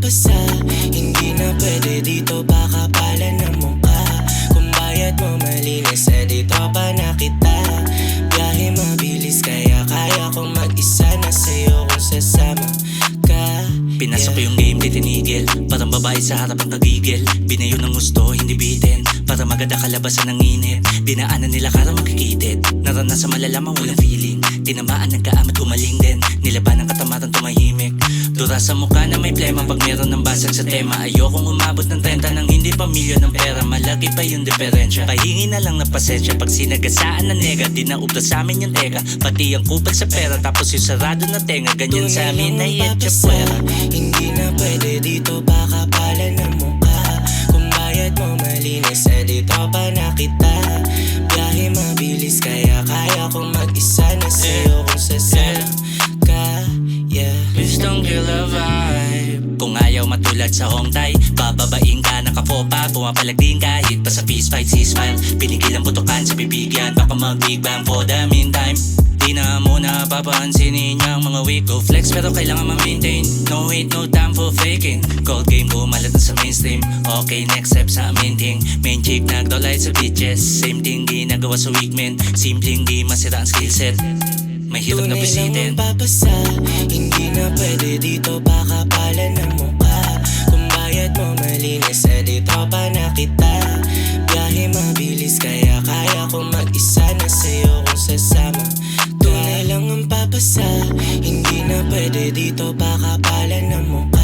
papasa. Hindi na pwede dito, baka pala ng mukha. Kung bayad mo malinis, dito pa na kita. Biyahe mabilis, kaya kaya kong mag-isa na sa'yo kung sasama ka. Pinasok ko yung game, di tinigil. Parang babae sa harap ang kagigil. Binayo ng gusto, hindi bitin. Para maganda kalabasan ng init. Dinaanan nila kara makikitid. Naranasan malalamang walang feeling. Tinamaan ng kaamat gumaling din. Nilaban ng katamaran tumahimik. Dura sa mukha na may plema pag meron ng basag sa tema. Ayokong umabot ng 30 nang hindi pa milyon ng pera. Malaki pa yung diferensya. Pahingi na lang ng pasensya pag sinagasaan na nega. Di na ubra sa amin yung teka. Pati ang kupal sa pera tapos yung sarado na tenga. Ganyan sa amin na yetya puwera. Hindi na pwede dito, baka pala ng mukha. Kung bayad mo malinis, dito pa na kita. Biyahe mabilis, kaya kaya kong mag-isa na sa'yo kung sasama ka. Gustong kill a vibe. Kung ayaw matulad sa hongtay, bababaing ka, nakapopa, pumapalag din kahit pa sa peace fight, ceasefire. Pinigil ang putukan sa bibigyan, baka mag-big bang for the meantime. Di na muna papansinin niyang mga weak go flex, pero kailangan ma-maintain. No hate, no time for faking. Cold game, bumalat na sa mainstream. Okay, next step sa aminting. Main chick nagdolay sa bitches. Same thing ginagawa sa weak men. Simpleng di masira ang skillset. Mahirap na Tunay bisitin. lang papasa. Hindi na pwede dito, baka pala ng mukha. Kung bayad mo malinis, dito pa na kita. Biyahe mabilis, kaya kaya kong mag-isa na sa'yo kung sasama. Tunay lang ang papasa. Hindi na pwede dito, baka pala ng mukha.